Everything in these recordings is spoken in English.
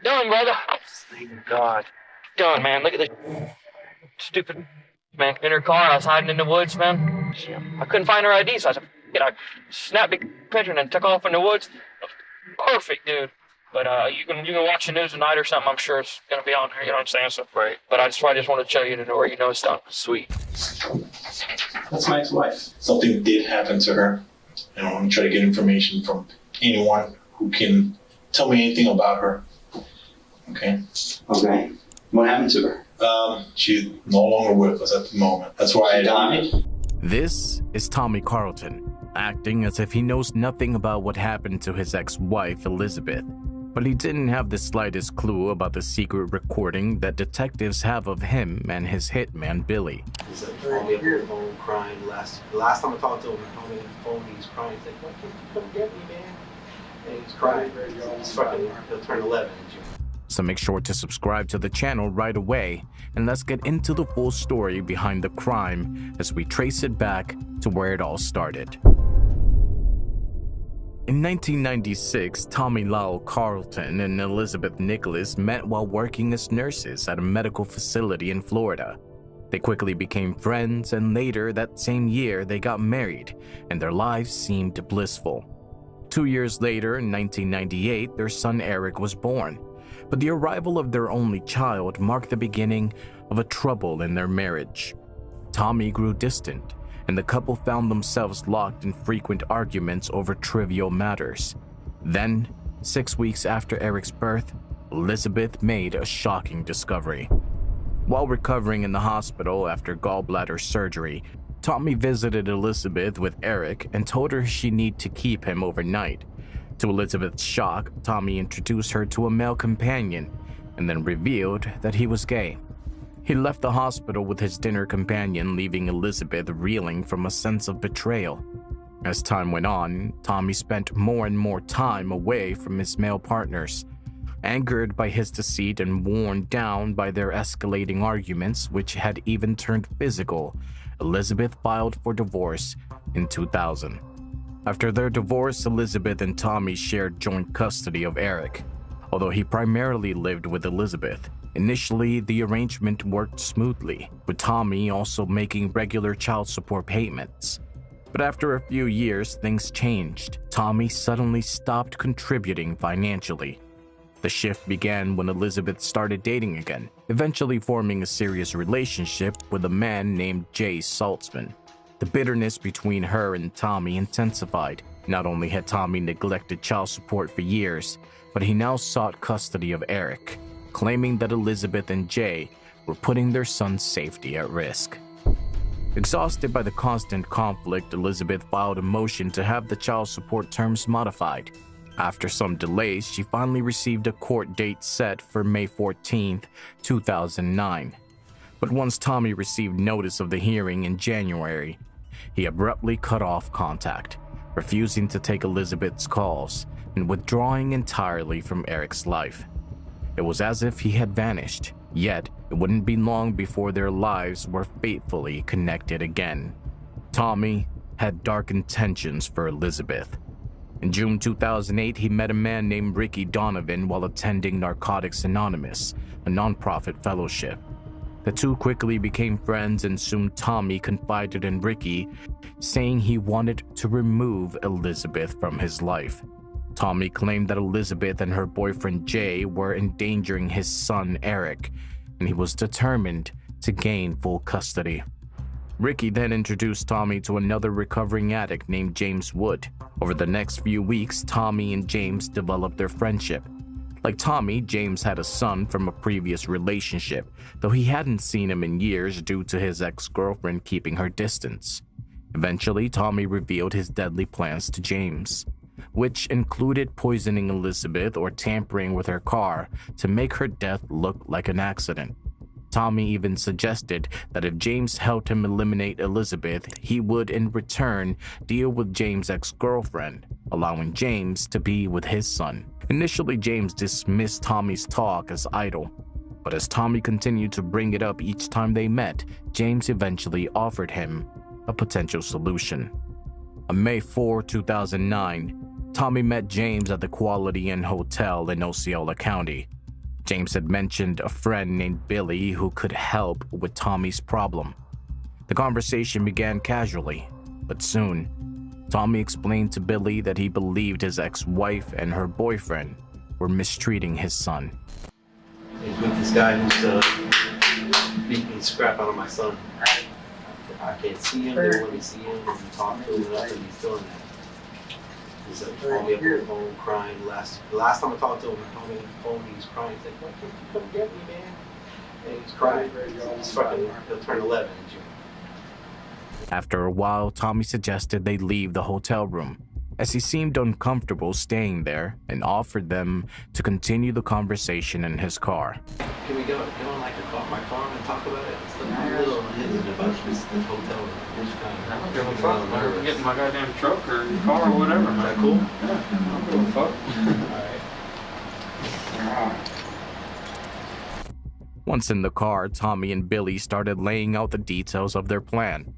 Done, brother. Thank God. Done, man. Look at this stupid man in her car. I was hiding in the woods, man. I couldn't find her ID, so I said, I snapped a picture and then took off in the woods. Perfect, dude. But you can watch the news tonight or something. I'm sure it's gonna be on there. You know what I'm saying? So, right. But I just wanted to tell you to know where you know it's done. Sweet. That's my ex-wife. Something did happen to her, and I want to try to get information from anyone who can tell me anything about her. Okay. Okay. What happened to her? She's no longer with us at the moment. That's why I died. This is Tommy Carlton, acting as if he knows nothing about what happened to his ex-wife, Elizabeth. But he didn't have the slightest clue about the secret recording that detectives have of him and his hitman, Billy. He's like, called me up on the phone crying. Last time I talked to him, I told him on the phone, he's crying. He's like, why can't you come get me, man? And he's crying. He's fucking, he'll turn 11 in June. So make sure to subscribe to the channel right away, and let's get into the full story behind the crime as we trace it back to where it all started. In 1996, Tommy Lowell Carlton and Elizabeth Nicholas met while working as nurses at a medical facility in Florida. They quickly became friends, and later that same year they got married, and their lives seemed blissful. 2 years later, in 1998, their son Eric was born. But the arrival of their only child marked the beginning of a trouble in their marriage. Tommy grew distant, and the couple found themselves locked in frequent arguments over trivial matters. Then, 6 weeks after Eric's birth, Elizabeth made a shocking discovery. While recovering in the hospital after gallbladder surgery, Tommy visited Elizabeth with Eric and told her she needed to keep him overnight. To Elizabeth's shock, Tommy introduced her to a male companion and then revealed that he was gay. He left the hospital with his dinner companion, leaving Elizabeth reeling from a sense of betrayal. As time went on, Tommy spent more and more time away from his male partners. Angered by his deceit and worn down by their escalating arguments, which had even turned physical, Elizabeth filed for divorce in 2000. After their divorce, Elizabeth and Tommy shared joint custody of Eric. Although he primarily lived with Elizabeth, initially the arrangement worked smoothly, with Tommy also making regular child support payments. But after a few years, things changed. Tommy suddenly stopped contributing financially. The shift began when Elizabeth started dating again, eventually forming a serious relationship with a man named Jay Saltzman. The bitterness between her and Tommy intensified. Not only had Tommy neglected child support for years, but he now sought custody of Eric, claiming that Elizabeth and Jay were putting their son's safety at risk. Exhausted by the constant conflict, Elizabeth filed a motion to have the child support terms modified. After some delays, she finally received a court date set for May 14, 2009. But once Tommy received notice of the hearing in January, he abruptly cut off contact, refusing to take Elizabeth's calls and withdrawing entirely from Eric's life. It was as if he had vanished, yet it wouldn't be long before their lives were fatefully connected again. Tommy had dark intentions for Elizabeth. In June 2008, he met a man named Ricky Donovan while attending Narcotics Anonymous, a nonprofit fellowship. The two quickly became friends, and soon Tommy confided in Ricky, saying he wanted to remove Elizabeth from his life. Tommy claimed that Elizabeth and her boyfriend Jay were endangering his son Eric, and he was determined to gain full custody. Ricky then introduced Tommy to another recovering addict named James Wood. Over the next few weeks, Tommy and James developed their friendship. Like Tommy, James had a son from a previous relationship, though he hadn't seen him in years due to his ex-girlfriend keeping her distance. Eventually, Tommy revealed his deadly plans to James, which included poisoning Elizabeth or tampering with her car to make her death look like an accident. Tommy even suggested that if James helped him eliminate Elizabeth, he would in return deal with James' ex-girlfriend, allowing James to be with his son. Initially, James dismissed Tommy's talk as idle, but as Tommy continued to bring it up each time they met, James eventually offered him a potential solution. On May 4, 2009, Tommy met James at the Quality Inn Hotel in Osceola County. James had mentioned a friend named Billy who could help with Tommy's problem. The conversation began casually, but soon, Tommy explained to Billy that he believed his ex-wife and her boyfriend were mistreating his son. He's with this guy who's beating the scrap out of my son. I can't see him, they won't let me see him, and talk to him, and nothing, he's doing that. He's like calling me up on the phone, crying. The last time I talked to him, he told me on the phone, he was crying. He's like, why can't you come get me, man? And he's crying. He's fucking, he'll turn 11 in June. After a while, Tommy suggested they leave the hotel room, as he seemed uncomfortable staying there, and offered them to continue the conversation in his car. Can we go in like my car and talk about it? I'm a little hesitant about this hotel room. I don't give a fuck. I'm getting my goddamn truck or car or whatever, man. Is that cool? Yeah, I don't give a fuck. Alright. Once in the car, Tommy and Billy started laying out the details of their plan.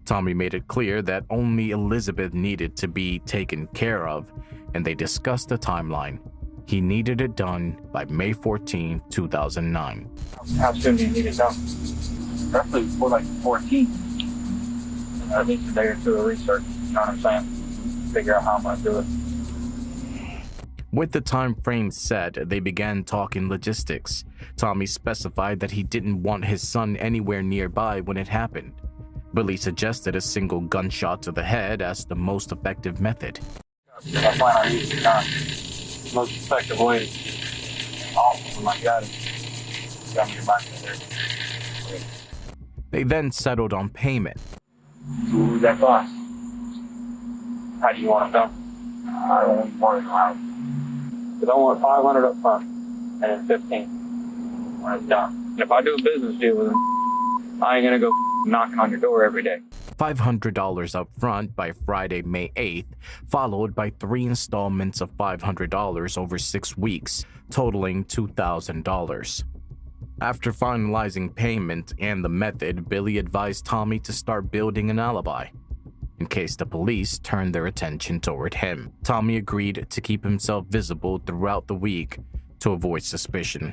Tommy made it clear that only Elizabeth needed to be taken care of, and they discussed the timeline. He needed it done by May 14, 2009. How soon do you need it done? Roughly before like the 14th. At least a day or two of research, you know what I'm saying? Figure out how I'm gonna do it. With the time frame set, they began talking logistics. Tommy specified that he didn't want his son anywhere nearby when it happened. Billy suggested a single gunshot to the head as the most effective method. I plan on using the gun. The most effective way to awesome like that is gun your back there. They then settled on payment. Who's that cost? How do you want it done? I don't want more than around. Because I want 500 up front and then 15 when it's done. And if I do a business deal with them, I ain't gonna go knocking on your door every day. $500 up front by Friday, May 8th, followed by 3 installments of $500 over 6 weeks, totaling $2,000. After finalizing payment and the method, Billy advised Tommy to start building an alibi, in case the police turned their attention toward him. Tommy agreed to keep himself visible throughout the week to avoid suspicion.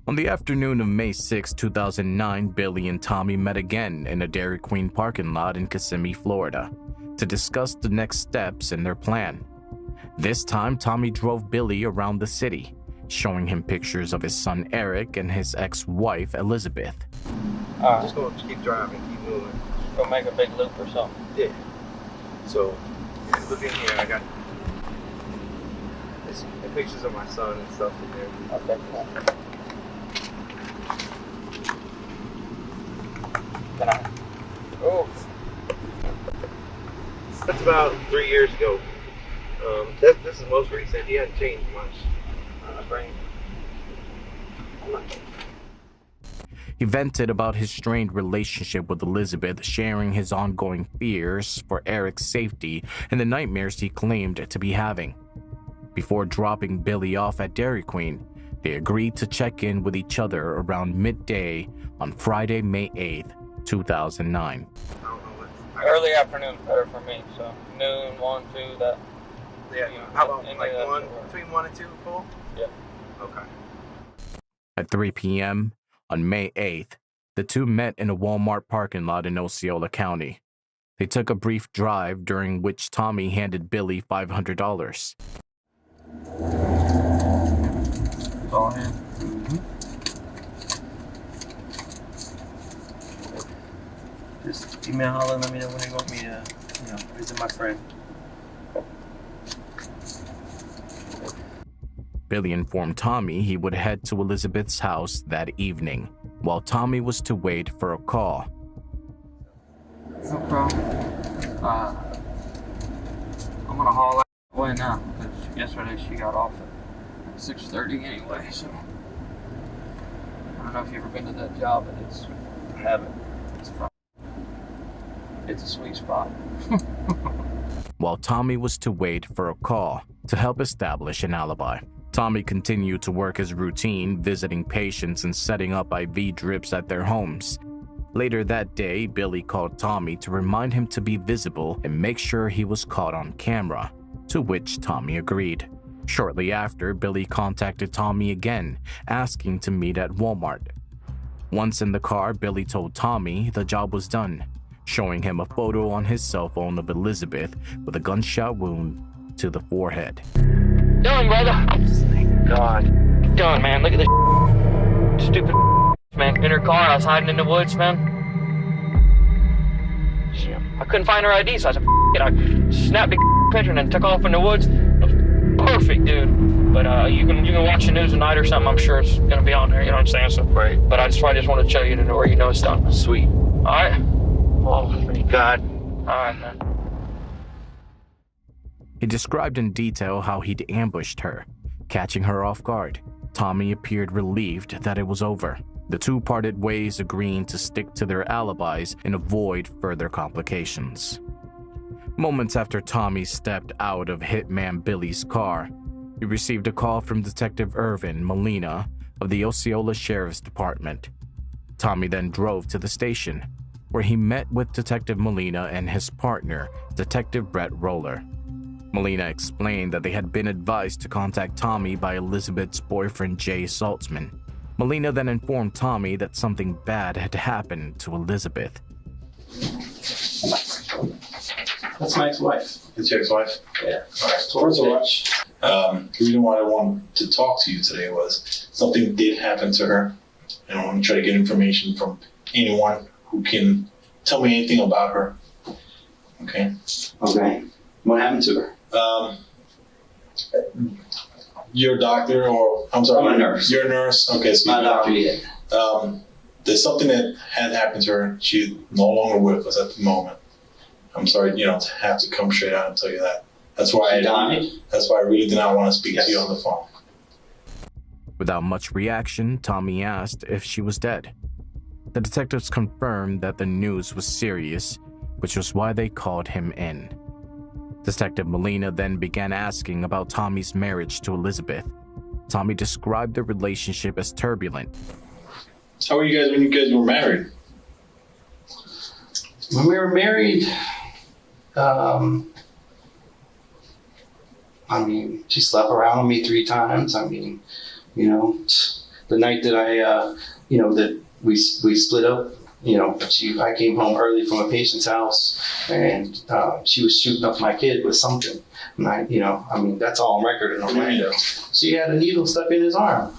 On the afternoon of May 6, 2009, Billy and Tommy met again in a Dairy Queen parking lot in Kissimmee, Florida, to discuss the next steps in their plan. This time, Tommy drove Billy around the city, showing him pictures of his son Eric and his ex-wife Elizabeth. Just gonna keep driving, keep moving. Go make a big loop or something. Yeah. So, look in here, I got the pictures of my son and stuff in there. Okay, cool. Can I? Oh. That's about 3 years ago. This is most recent. He hasn't changed much. He vented about his strained relationship with Elizabeth, sharing his ongoing fears for Eric's safety and the nightmares he claimed to be having. Before dropping Billy off at Dairy Queen, they agreed to check in with each other around midday on Friday, May 8th, 2009. Early afternoon better for me, so noon, 1, 2, that. Yeah, how about like between 1 and 2, Paul? Yeah. Okay. At 3 p.m. on May 8th, the two met in a Walmart parking lot in Osceola County. They took a brief drive during which Tommy handed Billy $500. All in. Just email Holland, let me know when you want me to, visit my friend. Billy informed Tommy he would head to Elizabeth's house that evening, while Tommy was to wait for a call. No problem. I'm gonna haul out away now, because yesterday she got off at 6:30 anyway, so. I don't know if you've ever been to that job, but it's, I haven't. It's fun. It's a sweet spot. While Tommy was to wait for a call to help establish an alibi. Tommy continued to work his routine, visiting patients and setting up IV drips at their homes. Later that day, Billy called Tommy to remind him to be visible and make sure he was caught on camera, to which Tommy agreed. Shortly after, Billy contacted Tommy again, asking to meet at Walmart. Once in the car, Billy told Tommy the job was done, showing him a photo on his cell phone of Elizabeth with a gunshot wound to the forehead. Done, brother. Thank God. Done, man. Look at this stupid man in her car. I was hiding in the woods, man. I couldn't find her ID, so I said, I snapped a picture and then took off in the woods. Perfect, dude. But you can watch the news tonight or something. I'm sure it's gonna be on there. You know what I'm saying? So great. But I just wanted to show you to know where you know it's done. Sweet. All right. Oh, thank God. All right, man. He described in detail how he'd ambushed her, catching her off guard. Tommy appeared relieved that it was over. The two parted ways, agreeing to stick to their alibis and avoid further complications. Moments after Tommy stepped out of Hitman Billy's car, he received a call from Detective Irvin Molina of the Osceola Sheriff's Department. Tommy then drove to the station, where he met with Detective Molina and his partner, Detective Brett Roller. Molina explained that they had been advised to contact Tommy by Elizabeth's boyfriend Jay Saltzman. Molina then informed Tommy that something bad had happened to Elizabeth. That's my ex-wife. It's your ex-wife? Yeah. All right. First of all, the reason why I wanted to talk to you today was something did happen to her, and I want to try to get information from anyone who can tell me anything about her. Okay? Okay. What happened to her? You're a doctor, or I'm sorry, I'm a nurse. You're a nurse. Okay, so Not a doctor yet. There's something that had happened to her. She's no longer with us at the moment. I'm sorry, to have to come straight out and tell you that. That's why That's why I really did not want to speak to you on the phone. Without much reaction, Tommy asked if she was dead. The detectives confirmed that the news was serious, which was why they called him in. Detective Molina then began asking about Tommy's marriage to Elizabeth. Tommy described the relationship as turbulent. How were you guys when you guys were married? When we were married, she slept around with me 3 times. The night that that we split up, I came home early from a patient's house, and she was shooting up my kid with something. And that's all on record in Orlando. She had a needle stuck in his arm.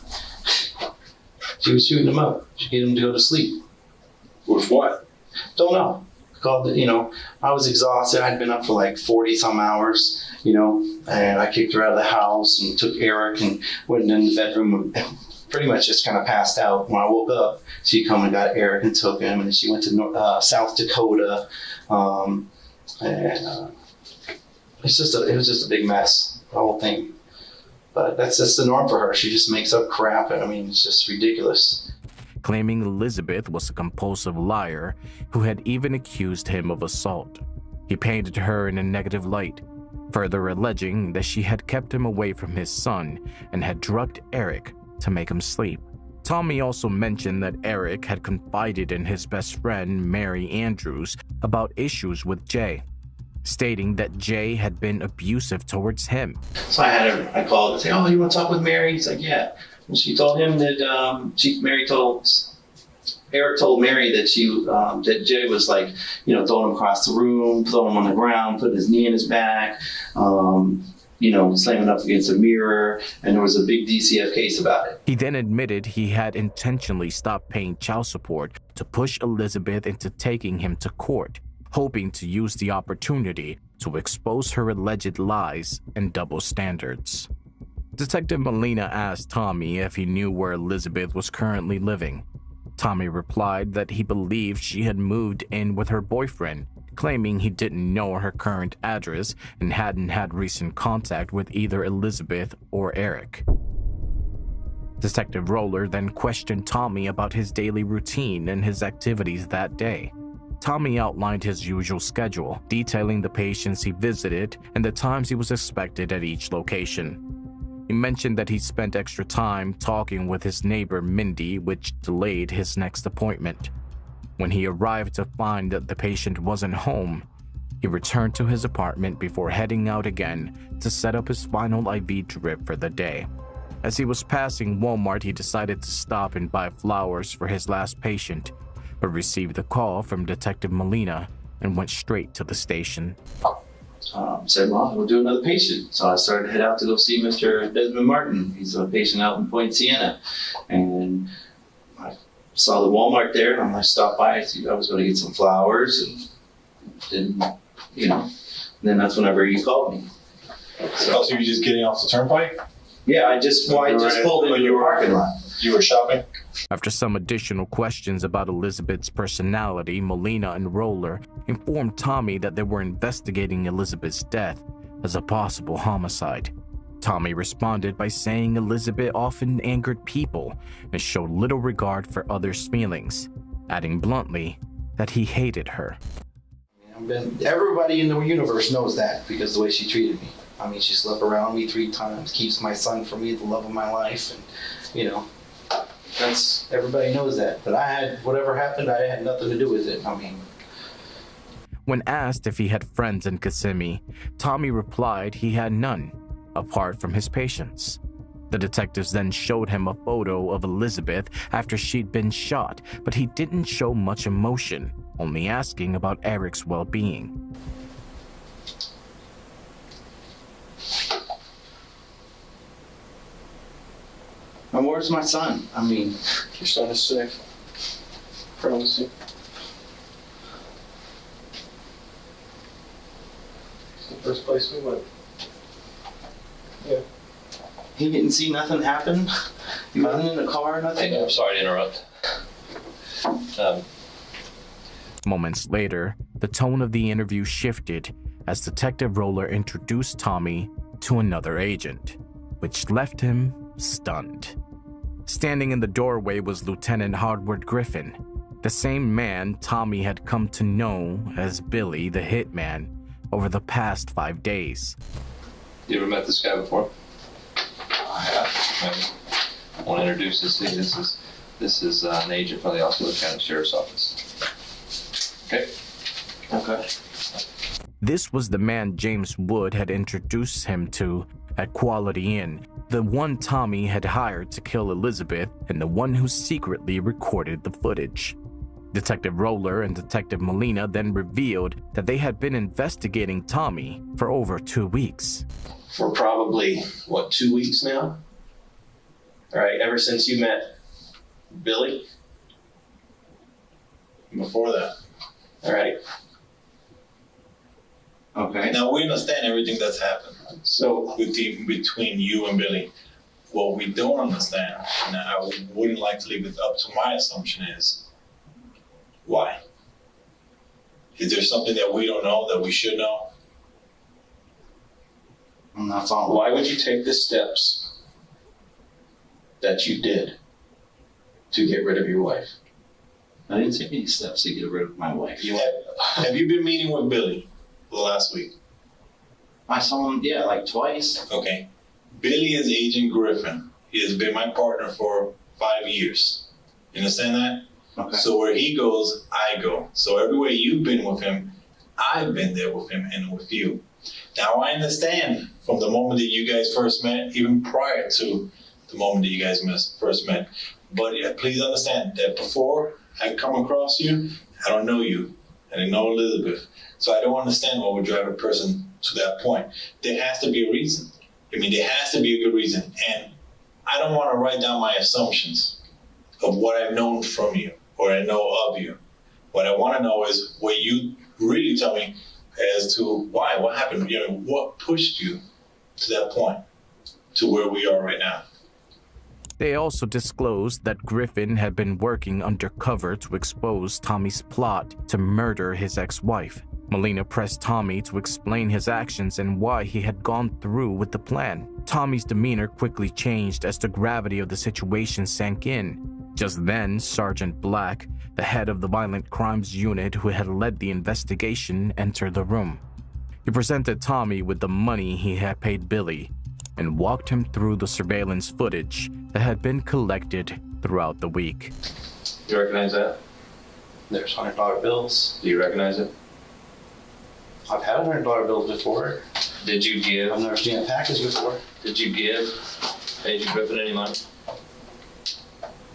She was shooting him up to get him to go to sleep. With what? Don't know. Called it, I was exhausted. I'd been up for like 40 some hours, and I kicked her out of the house and took Eric and went in the bedroom and pretty much just kind of passed out. When I woke up, she come and got Eric and took him, and then she went to South Dakota, and it was just a big mess, the whole thing. But that's just the norm for her. She just makes up crap, and it's just ridiculous. Claiming Elizabeth was a compulsive liar who had even accused him of assault. He painted her in a negative light, further alleging that she had kept him away from his son and had drugged Eric to make him sleep. Tommy also mentioned that Eric had confided in his best friend, Mary Andrews, about issues with Jay, stating that Jay had been abusive towards him. So I called and said, "Oh, you want to talk with Mary?" He's like, "Yeah." And she told him that Eric told Mary that that Jay was throwing him across the room, throwing him on the ground, putting his knee in his back, slamming up against a mirror, and there was a big DCF case about it. He then admitted he had intentionally stopped paying child support to push Elizabeth into taking him to court, hoping to use the opportunity to expose her alleged lies and double standards. Detective Molina asked Tommy if he knew where Elizabeth was currently living. Tommy replied that he believed she had moved in with her boyfriend, claiming he didn't know her current address and hadn't had recent contact with either Elizabeth or Eric. Detective Roller then questioned Tommy about his daily routine and his activities that day. Tommy outlined his usual schedule, detailing the patients he visited and the times he was expected at each location. He mentioned that he spent extra time talking with his neighbor Mindy, which delayed his next appointment. When he arrived to find that the patient wasn't home, He returned to his apartment before heading out again to set up his final IV drip for the day. As he was passing Walmart, he decided to stop and buy flowers for his last patient, but received a call from Detective Molina and went straight to the station. Said, well, we'll do another patient. So I started to head out to go see Mr. Desmond Martin. He's a patient out in Point Siena. And I saw the Walmart there, and I stopped by. I was going to get some flowers, and then, and then that's whenever he called me. So you're just getting off the turnpike? Yeah, I just pulled into your parking lot. You were shopping? After some additional questions about Elizabeth's personality, Molina and Roller informed Tommy that they were investigating Elizabeth's death as a possible homicide. Tommy responded by saying Elizabeth often angered people and showed little regard for others' feelings, adding bluntly that he hated her. Everybody in the universe knows that because of the way she treated me. I mean, she slept around me 3 times, keeps my son for me, the love of my life, and, that's, everybody knows that. But whatever happened, I had nothing to do with it. I mean. When asked if he had friends in Kissimmee, Tommy replied he had none, apart from his patients. The detectives then showed him a photo of Elizabeth after she'd been shot, but he didn't show much emotion, only asking about Eric's well-being. And where's my son? I mean, Your son is sick. Promise you. It's the first place we went. Yeah. he didn't see nothing happen. He wasn't in the car or nothing. I'm sorry to interrupt. Moments later, the tone of the interview shifted as Detective Roller introduced Tommy to another agent, which left him stunned. Standing in the doorway was Lieutenant Howard Griffin, the same man Tommy had come to know as Billy the Hitman over the past 5 days. You ever met this guy before? I have. I want to introduce this to you. This is an agent from the Osceola County Sheriff's Office. Okay? Okay. This was the man James Wood had introduced him to at Quality Inn, the one Tommy had hired to kill Elizabeth and the one who secretly recorded the footage. Detective Roller and Detective Molina then revealed that they had been investigating Tommy for over 2 weeks. For probably, 2 weeks now? All right, ever since you met Billy? Before that. All right. Okay. Now we understand everything that's happened. So, Between you and Billy. What we don't understand, and I wouldn't like to leave it up to my assumption, is why? Is there something that we don't know that we should know? I'm not following. why would you take the steps that you did to get rid of your wife? I didn't take any steps to get rid of my wife. Have you been meeting with Billy the last week? I saw him, like twice. Okay. Billy is Agent Griffin. He has been my partner for 5 years. You understand that? Okay. So where he goes, I go. So everywhere you've been with him, I've been there with him and with you. Now I understand from the moment that you guys first met, even prior to the moment that you guys first met. But please understand that before I come across you, I don't know you. I didn't know Elizabeth. So I don't understand what would drive a person to that point. There has to be a reason. There has to be a good reason. And I don't want to write down my assumptions of what I've known from you or I know of you. What I want to know is what you really tell me as to why, what happened, what pushed you to that point, to where we are right now. They also disclosed that Griffin had been working undercover to expose Tommy's plot to murder his ex-wife. Molina pressed Tommy to explain his actions and why he had gone through with the plan. Tommy's demeanor quickly changed as the gravity of the situation sank in. Just then, Sergeant Black, the head of the Violent Crimes Unit who had led the investigation, entered the room. He presented Tommy with the money he had paid Billy and walked him through the surveillance footage that had been collected throughout the week. You recognize that? There's $100 bills. Do you recognize it? I've had $100 bills before. Did you I've give, never seen a package before. did you give Agent Griffin any money?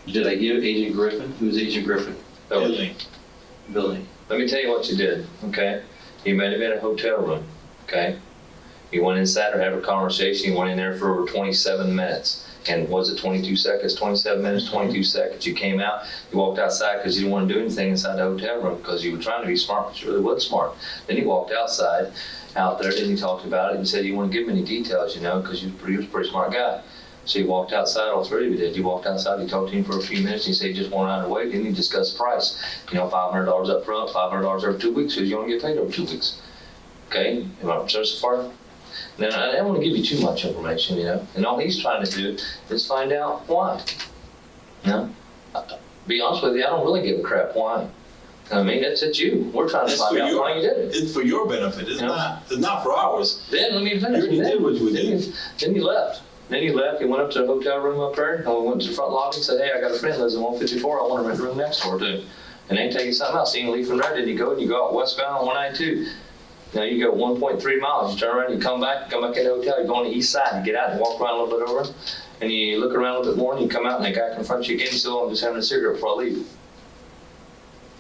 Did I give Agent Griffin? Who's Agent Griffin? Billy. Billy. Let me tell you what you did, okay? You met him in a hotel room, okay? You went inside or had a conversation, you went in there for over 27 minutes. And was it 22 seconds, 27 minutes, 22 seconds? You came out, you walked outside because you didn't want to do anything inside the hotel room because you were trying to be smart, but you really wasn't smart. Then you walked outside, out there, then you talked about it and said you wouldn't give him any details, you know, because you was a pretty smart guy. So you walked outside, all three of you did. You walked outside, you talked to him for a few minutes, and you said you just want out of the way, then you discussed the price. You know, $500 up front, $500 every 2 weeks, because you only get paid over 2 weeks. Okay? Am I so far? Now, I don't want to give you too much information, you know, and all he's trying to do is find out why. You know? Be honest with you, I don't really give a crap why. I mean, it's you. We're trying to It's find for out your- why you did it. It's for your benefit. It's Yeah. not for ours. Then let me You finish. already did what you did. Then you left. Then you left. You went up to the hotel room up there, and we went to the front lobby and said, "Hey, I got a friend lives in 154. I want to rent the room next door too." And they tell you something else. So you leave from there, then you go and you go out westbound on 192. Now you go 1.3 miles. You turn around, you come back in the hotel. You go on the east side. You get out and walk around a little bit over, and you look around a little bit more, and you come out, and the guy confronts you again. You say, "Oh, I'm just having a cigarette before I leave."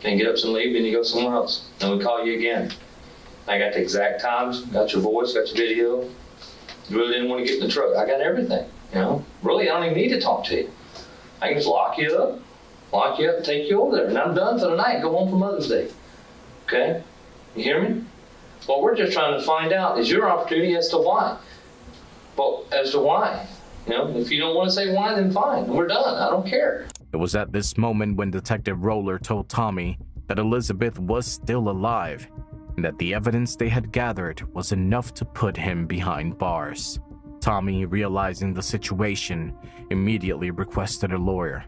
And you get up and leave, and you go somewhere else. Then we call you again. I got the exact times, got your voice, got your video. You really didn't want to get in the truck. I got everything, you know. Really, I don't even need to talk to you. I can just lock you up, and take you over there. And I'm done for the night. Go home for Mother's Day. Okay? You hear me? What we're just trying to find out is your opportunity as to why. Well, as to why. You know, if you don't want to say why, then fine. We're done. I don't care. It was at this moment when Detective Roller told Tommy that Elizabeth was still alive and that the evidence they had gathered was enough to put him behind bars. Tommy, realizing the situation, immediately requested a lawyer.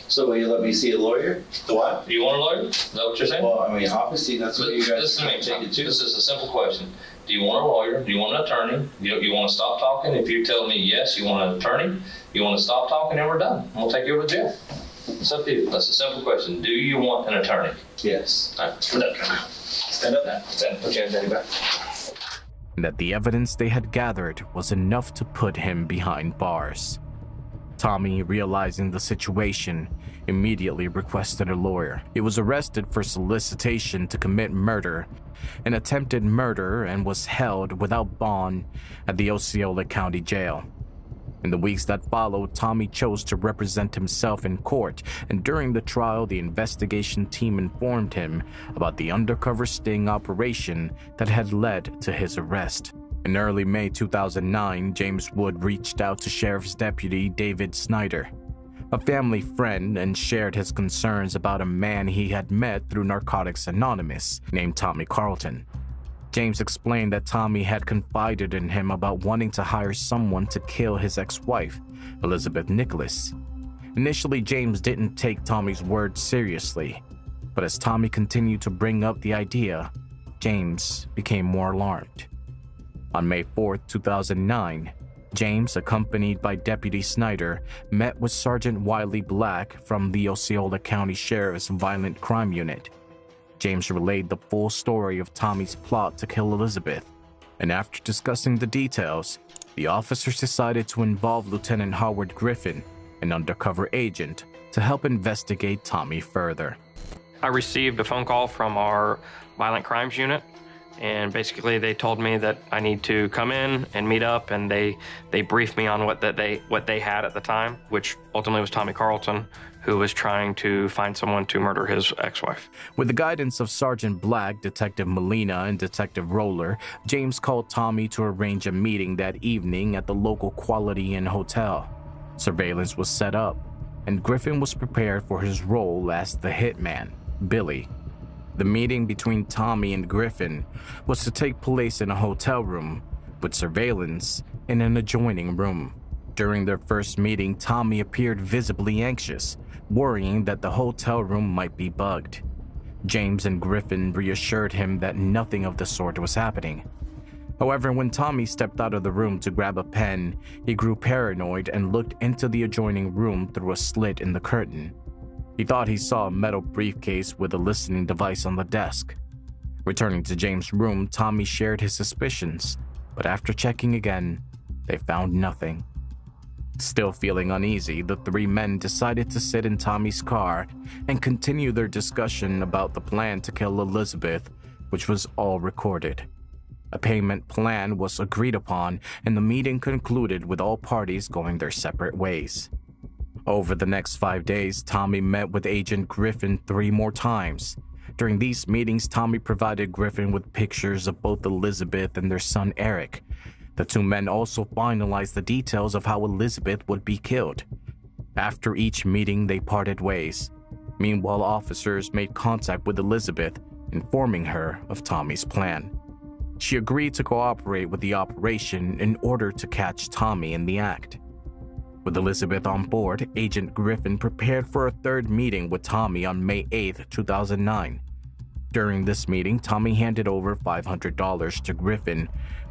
So will you let me see a lawyer? The what? Do you want a lawyer? Is that what you're saying? Well, I mean, obviously that's what you guys Listen to me, take it to. This is a simple question. Do you want a lawyer? Do you want an attorney? You want to stop talking? If you tell me yes, you want an attorney, you want to stop talking, and we're done. We'll take you over to jail. It's up to you. That's a simple question. Do you want an attorney? Yes. All right, we're done. Stand up now. Stand up. Put your hands back. And that the evidence they had gathered was enough to put him behind bars. Tommy, realizing the situation, immediately requested a lawyer. He was arrested for solicitation to commit murder, an attempted murder, and was held without bond at the Osceola County Jail. In the weeks that followed, Tommy chose to represent himself in court, and during the trial, the investigation team informed him about the undercover sting operation that had led to his arrest. In early May 2009, James Wood reached out to Sheriff's Deputy David Snyder, a family friend, and shared his concerns about a man he had met through Narcotics Anonymous named Tommy Carlton. James explained that Tommy had confided in him about wanting to hire someone to kill his ex-wife, Elizabeth Nicholas. Initially, James didn't take Tommy's words seriously, but as Tommy continued to bring up the idea, James became more alarmed. On May 4, 2009, James, accompanied by Deputy Snyder, met with Sergeant Wiley Black from the Osceola County Sheriff's Violent Crime Unit. James relayed the full story of Tommy's plot to kill Elizabeth, and after discussing the details, the officers decided to involve Lieutenant Howard Griffin, an undercover agent, to help investigate Tommy further. I received a phone call from our Violent Crimes Unit, and basically they told me that I need to come in and meet up, and they briefed me on what they had at the time, which ultimately was Tommy Carlton, who was trying to find someone to murder his ex-wife. With the guidance of Sergeant Black, Detective Molina, and Detective Roller, James called Tommy to arrange a meeting that evening at the local Quality Inn Hotel. Surveillance was set up, and Griffin was prepared for his role as the hitman, Billy. The meeting between Tommy and Griffin was to take place in a hotel room, with surveillance in an adjoining room. During their first meeting, Tommy appeared visibly anxious, worrying that the hotel room might be bugged. James and Griffin reassured him that nothing of the sort was happening. However, when Tommy stepped out of the room to grab a pen, he grew paranoid and looked into the adjoining room through a slit in the curtain. He thought he saw a metal briefcase with a listening device on the desk. Returning to James' room, Tommy shared his suspicions, but after checking again, they found nothing. Still feeling uneasy, the three men decided to sit in Tommy's car and continue their discussion about the plan to kill Elizabeth, which was all recorded. A payment plan was agreed upon, and the meeting concluded with all parties going their separate ways. Over the next 5 days, Tommy met with Agent Griffin 3 more times. During these meetings, Tommy provided Griffin with pictures of both Elizabeth and their son Eric. The two men also finalized the details of how Elizabeth would be killed. After each meeting, they parted ways. Meanwhile, officers made contact with Elizabeth, informing her of Tommy's plan. She agreed to cooperate with the operation in order to catch Tommy in the act. With Elizabeth on board, Agent Griffin prepared for a third meeting with Tommy on May 8, 2009. During this meeting, Tommy handed over $500 to Griffin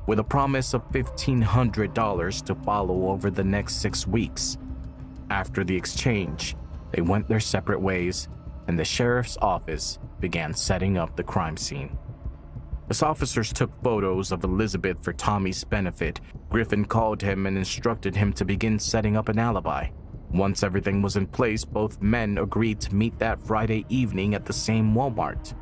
with a promise of $1,500 to follow over the next 6 weeks. After the exchange, they went their separate ways, and the sheriff's office began setting up the crime scene. As officers took photos of Elizabeth for Tommy's benefit, Griffin called him and instructed him to begin setting up an alibi. Once everything was in place, both men agreed to meet that Friday evening at the same Walmart.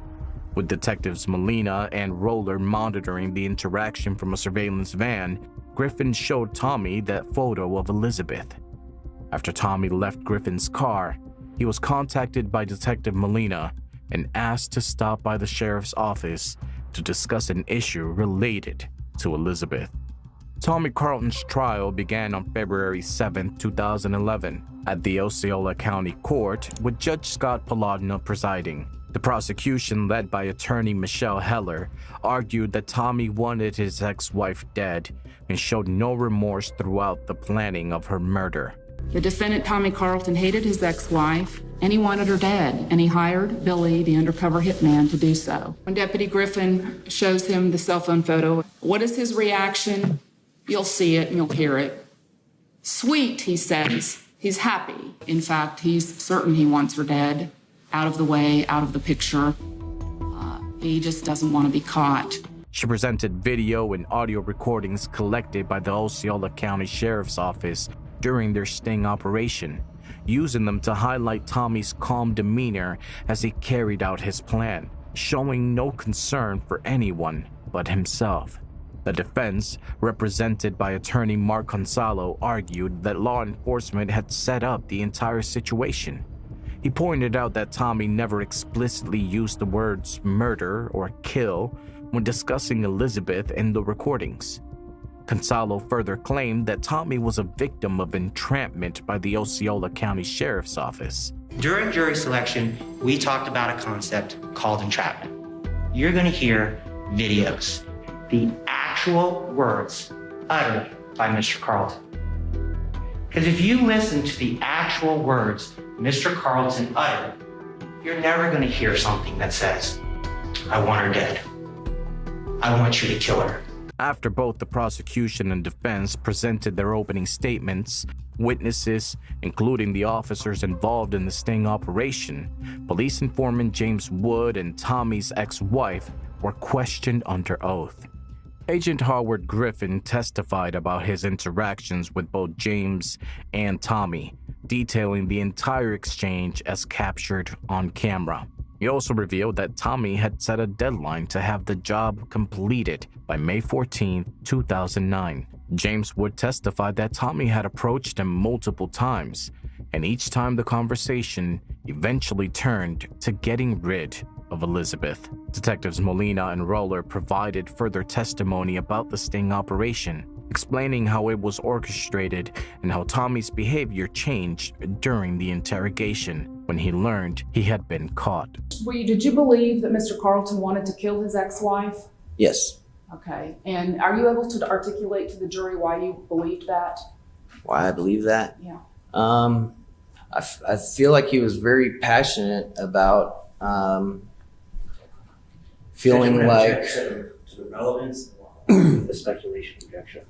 With Detectives Molina and Roller monitoring the interaction from a surveillance van, Griffin showed Tommy that photo of Elizabeth. After Tommy left Griffin's car, he was contacted by Detective Molina and asked to stop by the sheriff's office to discuss an issue related to Elizabeth. Tommy Carlton's trial began on February 7, 2011, at the Osceola County Court, with Judge Scott Palladino presiding. The prosecution, led by attorney Michelle Heller, argued that Tommy wanted his ex-wife dead and showed no remorse throughout the planning of her murder. The defendant, Tommy Carlton, hated his ex-wife, and he wanted her dead, and he hired Billy, the undercover hitman, to do so. When Deputy Griffin shows him the cell phone photo, what is his reaction? You'll see it and you'll hear it. Sweet, he says. He's happy. In fact, he's certain he wants her dead, out of the way, out of the picture. He just doesn't want to be caught. She presented video and audio recordings collected by the Osceola County Sheriff's Office during their sting operation, using them to highlight Tommy's calm demeanor as he carried out his plan, showing no concern for anyone but himself. The defense, represented by attorney Mark Gonzalo, argued that law enforcement had set up the entire situation. He pointed out that Tommy never explicitly used the words murder or kill when discussing Elizabeth in the recordings. Gonzalo further claimed that Tommy was a victim of entrapment by the Osceola County Sheriff's Office. During jury selection, we talked about a concept called entrapment. You're going to hear videos, the actual words uttered by Mr. Carlton. Because if you listen to the actual words Mr. Carlton uttered, you're never going to hear something that says, "I want her dead. I want you to kill her." After both the prosecution and defense presented their opening statements, witnesses, including the officers involved in the sting operation, police informant James Wood and Tommy's ex-wife were questioned under oath. Agent Howard Griffin testified about his interactions with both James and Tommy, detailing the entire exchange as captured on camera. He also revealed that Tommy had set a deadline to have the job completed by May 14, 2009. James Wood testified that Tommy had approached him multiple times, and each time the conversation eventually turned to getting rid of Elizabeth. Detectives Molina and Roller provided further testimony about the sting operation, explaining how it was orchestrated and how Tommy's behavior changed during the interrogation when he learned he had been caught. Did you believe that Mr. Carlton wanted to kill his ex-wife? Yes. Okay. And are you able to articulate to the jury why you believed that? Why I believe that? Yeah. I feel like he was very passionate about feeling like to the relevance of the speculation objection.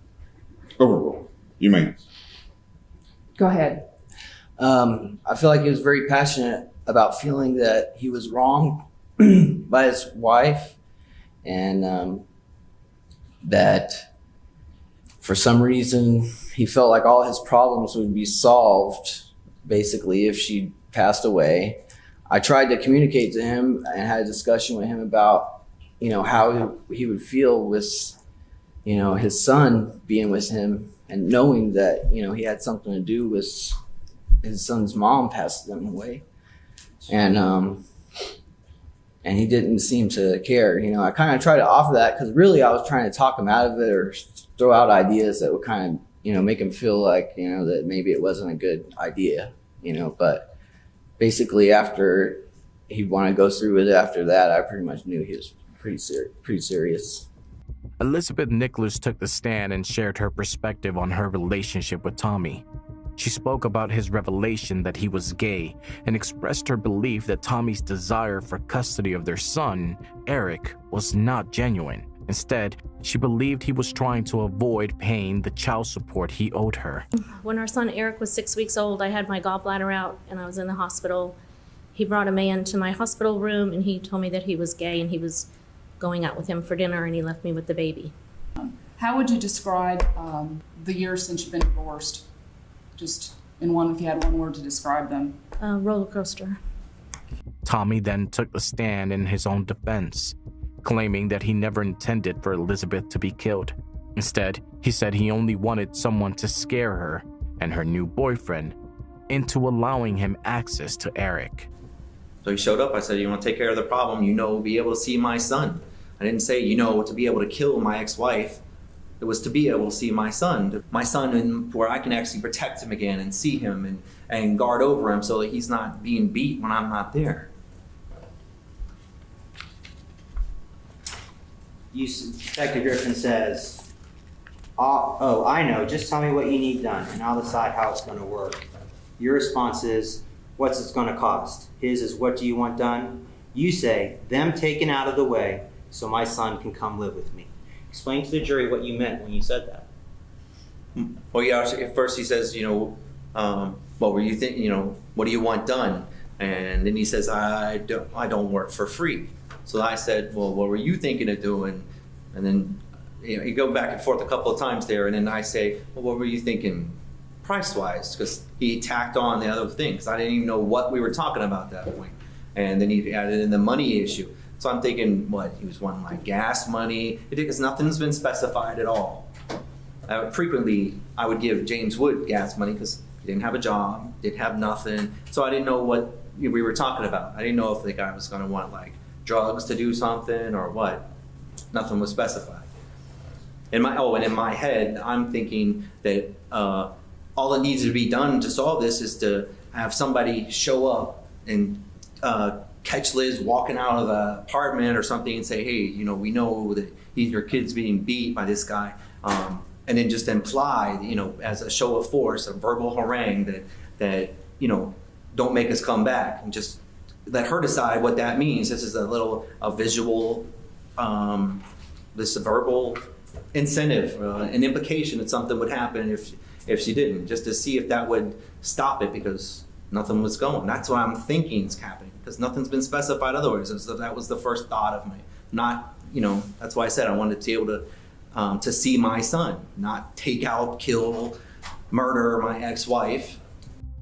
Overruled. You may. Go ahead. I feel like he was very passionate about feeling that he was wronged by his wife, and that for some reason he felt like all his problems would be solved basically if she passed away. I tried to communicate to him and had a discussion with him about, how he would feel with, his son being with him and knowing that, he had something to do with his son's mom passing away. And he didn't seem to care. I kind of tried to offer that because really I was trying to talk him out of it or throw out ideas that would kind of, make him feel like, that maybe it wasn't a good idea, but basically after he wanted to go through with it after that, I pretty much knew he was pretty serious. Elizabeth Nicholas took the stand and shared her perspective on her relationship with Tommy. She spoke about his revelation that he was gay and expressed her belief that Tommy's desire for custody of their son, Eric, was not genuine. Instead, she believed he was trying to avoid paying the child support he owed her. When our son Eric was 6 weeks old, I had my gallbladder out and I was in the hospital. He brought a man to my hospital room and he told me that he was gay and he was going out with him for dinner and he left me with the baby. How would you describe the years since you've been divorced? Just in one, if you had one word to describe them. Roller coaster. Tommy then took the stand in his own defense, claiming that he never intended for Elizabeth to be killed. Instead, he said he only wanted someone to scare her and her new boyfriend into allowing him access to Eric. So he showed up. I said, you want to take care of the problem, be able to see my son. I didn't say, to be able to kill my ex-wife. It was to be able to see my son and where I can actually protect him again and see him and guard over him so that he's not being beat when I'm not there. Detective Griffin says, oh, I know, just tell me what you need done and I'll decide how it's going to work. Your response is, what's it going to cost? His is, what do you want done? You say, them taken out of the way so my son can come live with me. Explain to the jury what you meant when you said that. Well, yeah, at first he says, what were you thinking, what do you want done? And then he says, I don't work for free. So I said, well, what were you thinking of doing? And then you go back and forth a couple of times there. And then I say, well, what were you thinking price-wise? Because he tacked on the other things. I didn't even know what we were talking about at that point. And then he added in the money issue. So I'm thinking, he was wanting like gas money, because nothing's been specified at all. Frequently, I would give James Wood gas money because he didn't have a job, didn't have nothing. So I didn't know what we were talking about. I didn't know if the guy was going to want like drugs to do something or what. Nothing was specified. And in my head, I'm thinking that all that needs to be done to solve this is to have somebody show up and catch Liz walking out of the apartment or something and say, hey, we know that your kid's being beat by this guy. And then just imply, as a show of force, a verbal harangue that don't make us come back, and just let her decide what that means. This is a visual, this verbal incentive, an implication that something would happen if she didn't, just to see if that would stop it, because nothing was going. That's what I'm thinking is happening, because nothing's been specified otherwise. So that was the first thought of me. Not, that's why I said I wanted to be able to see my son, not take out, kill, murder my ex-wife.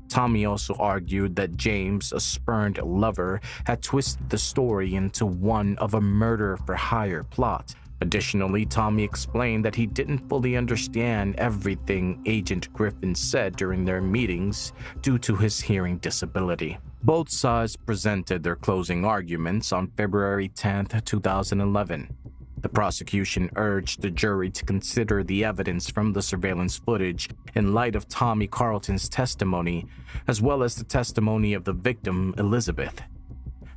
Tommy also argued that James, a spurned lover, had twisted the story into one of a murder-for-hire plot. Additionally, Tommy explained that he didn't fully understand everything Agent Griffin said during their meetings due to his hearing disability. Both sides presented their closing arguments on February 10, 2011. The prosecution urged the jury to consider the evidence from the surveillance footage in light of Tommy Carlton's testimony, as well as the testimony of the victim, Elizabeth.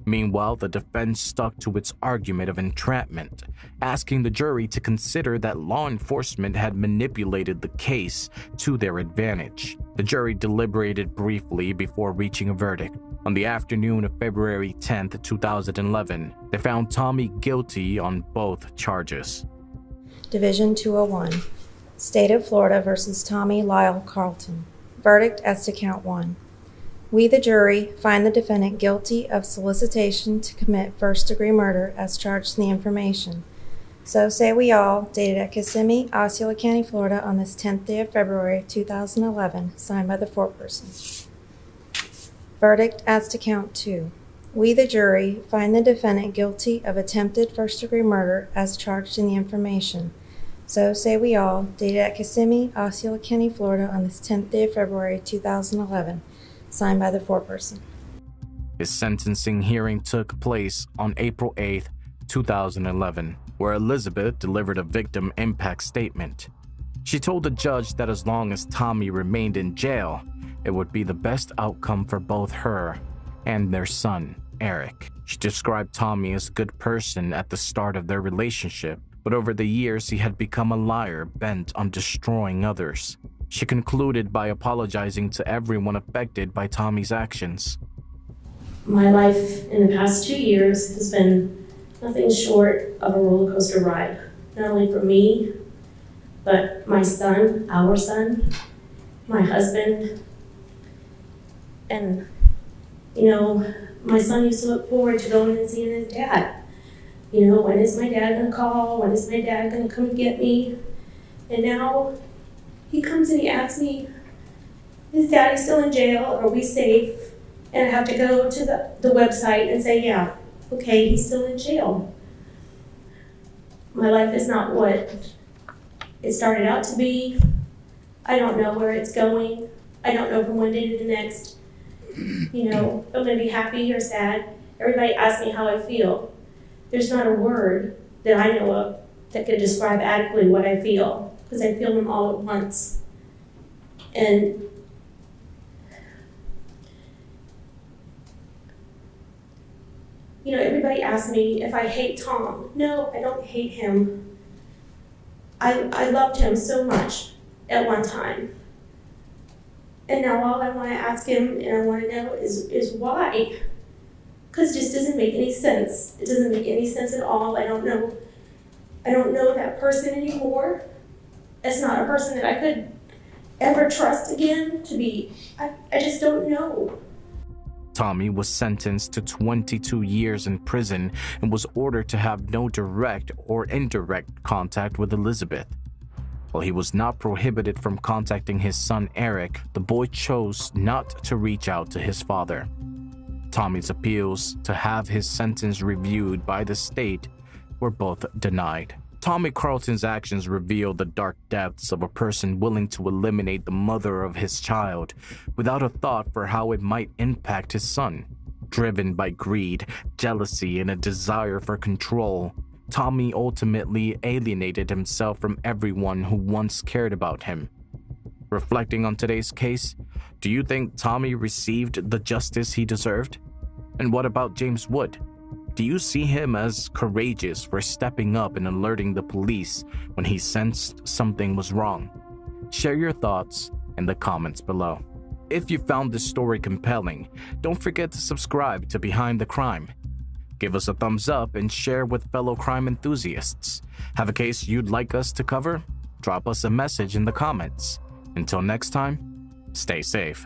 Meanwhile, the defense stuck to its argument of entrapment, asking the jury to consider that law enforcement had manipulated the case to their advantage. The jury deliberated briefly before reaching a verdict. On the afternoon of February 10, 2011, they found Tommy guilty on both charges. Division 201, State of Florida versus Tommy Lyle Carlton. Verdict as to count 1. We, the jury, find the defendant guilty of solicitation to commit first-degree murder as charged in the information, So Say We All, dated at Kissimmee, Osceola County, Florida, on this 10th day of February 2011, signed by the foreperson. Verdict as to count 2. We, the jury, find the defendant guilty of attempted first-degree murder as charged in the information. So Say We All, dated at Kissimmee, Osceola County, Florida, on this 10th day of February 2011, signed by the foreperson. His sentencing hearing took place on April 8, 2011, where Elizabeth delivered a victim impact statement. She told the judge that as long as Tommy remained in jail, it would be the best outcome for both her and their son, Eric. She described Tommy as a good person at the start of their relationship, but over the years he had become a liar bent on destroying others. She concluded by apologizing to everyone affected by Tommy's actions. My life in the past 2 years has been nothing short of a roller coaster ride, not only for me, but my son, our son, my husband. And, you know, my son used to look forward to going and seeing his dad. You know, when is my dad gonna call? When is my dad gonna come and get me? And now he comes and he asks me, is daddy still in jail? Are we safe? And I have to go to the website and say, yeah, okay, he's still in jail. My life is not what it started out to be. I don't know where it's going. I don't know from one day to the next, you know, if I'm gonna be happy or sad. Everybody asks me how I feel. There's not a word that I know of that can describe adequately what I feel, because I feel them all at once. And you know, everybody asks me if I hate Tom. No, I don't hate him. I loved him so much at one time. And now all I want to ask him and I want to know is why. Because it just doesn't make any sense. It doesn't make any sense at all. I don't know that person anymore. It's not a person that I could ever trust again to be. I just don't know. Tommy was sentenced to 22 years in prison and was ordered to have no direct or indirect contact with Elizabeth. While he was not prohibited from contacting his son Eric, the boy chose not to reach out to his father. Tommy's appeals to have his sentence reviewed by the state were both denied. Tommy Carlton's actions revealed the dark depths of a person willing to eliminate the mother of his child without a thought for how it might impact his son. Driven by greed, jealousy, and a desire for control, Tommy ultimately alienated himself from everyone who once cared about him. Reflecting on today's case, do you think Tommy received the justice he deserved? And what about James Wood? Do you see him as courageous for stepping up and alerting the police when he sensed something was wrong? Share your thoughts in the comments below. If you found this story compelling, don't forget to subscribe to Behind the Crime. Give us a thumbs up and share with fellow crime enthusiasts. Have a case you'd like us to cover? Drop us a message in the comments. Until next time, stay safe.